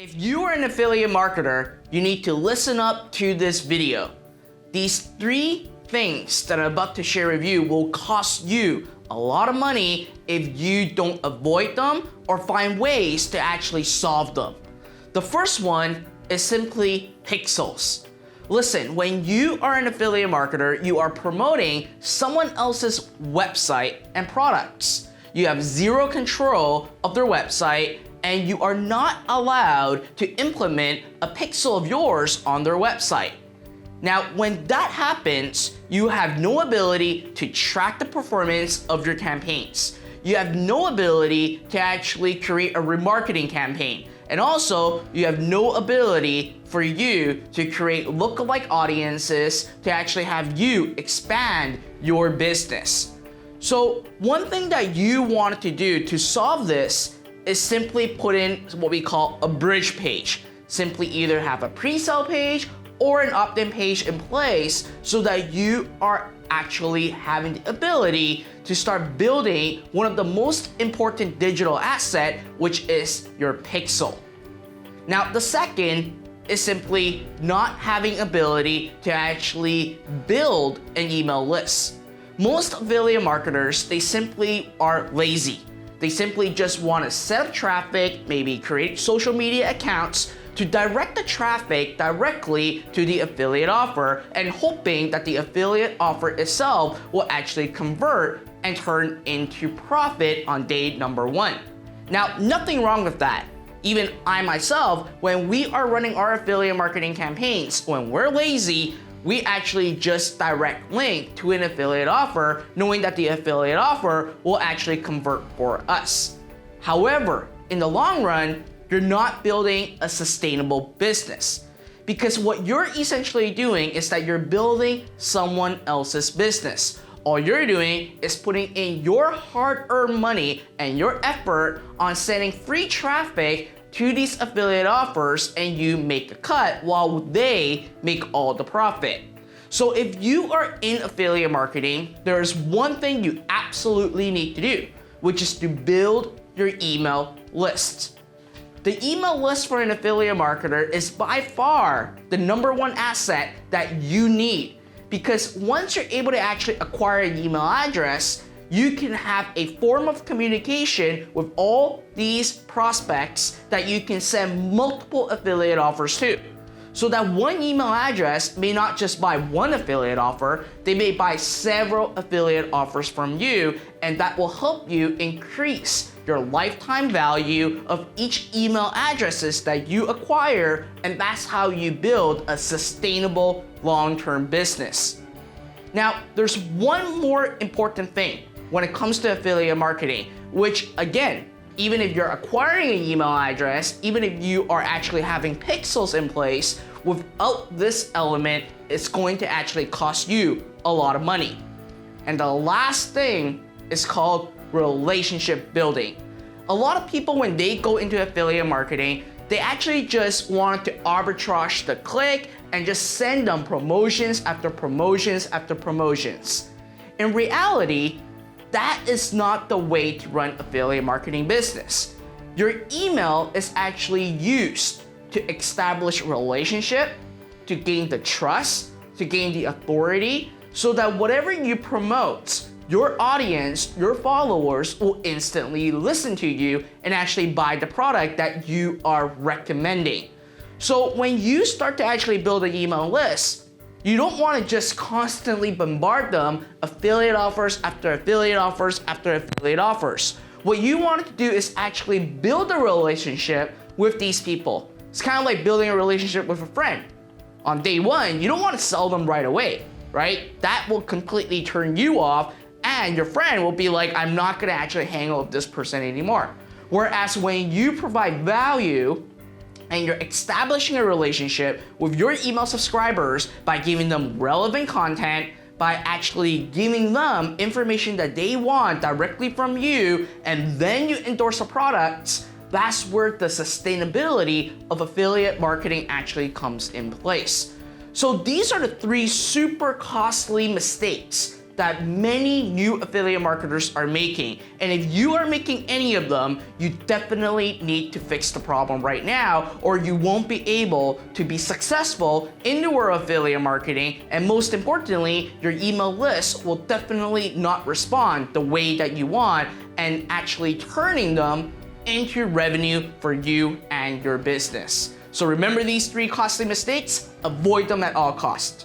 If you are an affiliate marketer, you need to listen up to this video. These 3 things that I'm about to share with you will cost you a lot of money if you don't avoid them or find ways to actually solve them. The first one is simply pixels. Listen, when you are an affiliate marketer, you are promoting someone else's website and products. You have zero control of their website, and you are not allowed to implement a pixel of yours on their website. Now, when that happens, you have no ability to track the performance of your campaigns. You have no ability to actually create a remarketing campaign. And also, you have no ability for you to create lookalike audiences to actually have you expand your business. So one thing that you wanted to do to solve this is simply put in what we call a bridge page. Simply either have a pre-sale page or an opt-in page in place so that you are actually having the ability to start building one of the most important digital asset, which is your pixel. Now, the second is simply not having ability to actually build an email list. Most affiliate marketers, they simply are lazy. They simply just want to set up traffic, maybe create social media accounts to direct the traffic directly to the affiliate offer and hoping that the affiliate offer itself will actually convert and turn into profit on day number 1. Now, nothing wrong with that. Even I myself, when we are running our affiliate marketing campaigns, when we're lazy, we actually just direct link to an affiliate offer, knowing that the affiliate offer will actually convert for us. However, in the long run, you're not building a sustainable business, because what you're essentially doing is that you're building someone else's business. All you're doing is putting in your hard-earned money and your effort on sending free traffic to these affiliate offers, and you make a cut while they make all the profit. So if you are in affiliate marketing, there's one thing you absolutely need to do, which is to build your email list. The email list for an affiliate marketer is by far the number 1 asset that you need, because once you're able to actually acquire an email address, you can have a form of communication with all these prospects that you can send multiple affiliate offers to. So that one email address may not just buy one affiliate offer, they may buy several affiliate offers from you, and that will help you increase your lifetime value of each email addresses that you acquire, and that's how you build a sustainable long-term business. Now, there's one more important thing when it comes to affiliate marketing, which again, even if you're acquiring an email address, even if you are actually having pixels in place, without this element, it's going to actually cost you a lot of money. And the last thing is called relationship building. A lot of people, when they go into affiliate marketing, they actually just want to arbitrage the click and just send them promotions after promotions after promotions. In reality, that is not the way to run affiliate marketing business. Your email is actually used to establish a relationship, to gain the trust, to gain the authority, so that whatever you promote, your audience, your followers will instantly listen to you and actually buy the product that you are recommending. So when you start to actually build an email list, you don't want to just constantly bombard them affiliate offers after affiliate offers after affiliate offers. What you want to do is actually build a relationship with these people. It's kind of like building a relationship with a friend. On day 1, you don't want to sell them right away, right? That will completely turn you off, and your friend will be like, I'm not going to actually hang out with this person anymore. Whereas when you provide value and you're establishing a relationship with your email subscribers by giving them relevant content, by actually giving them information that they want directly from you, and then you endorse the products, that's where the sustainability of affiliate marketing actually comes in place. So these are the 3 super costly mistakes that many new affiliate marketers are making. And if you are making any of them, you definitely need to fix the problem right now, or you won't be able to be successful in the world of affiliate marketing. And most importantly, your email list will definitely not respond the way that you want, and actually turning them into revenue for you and your business. So remember these 3 costly mistakes, avoid them at all costs.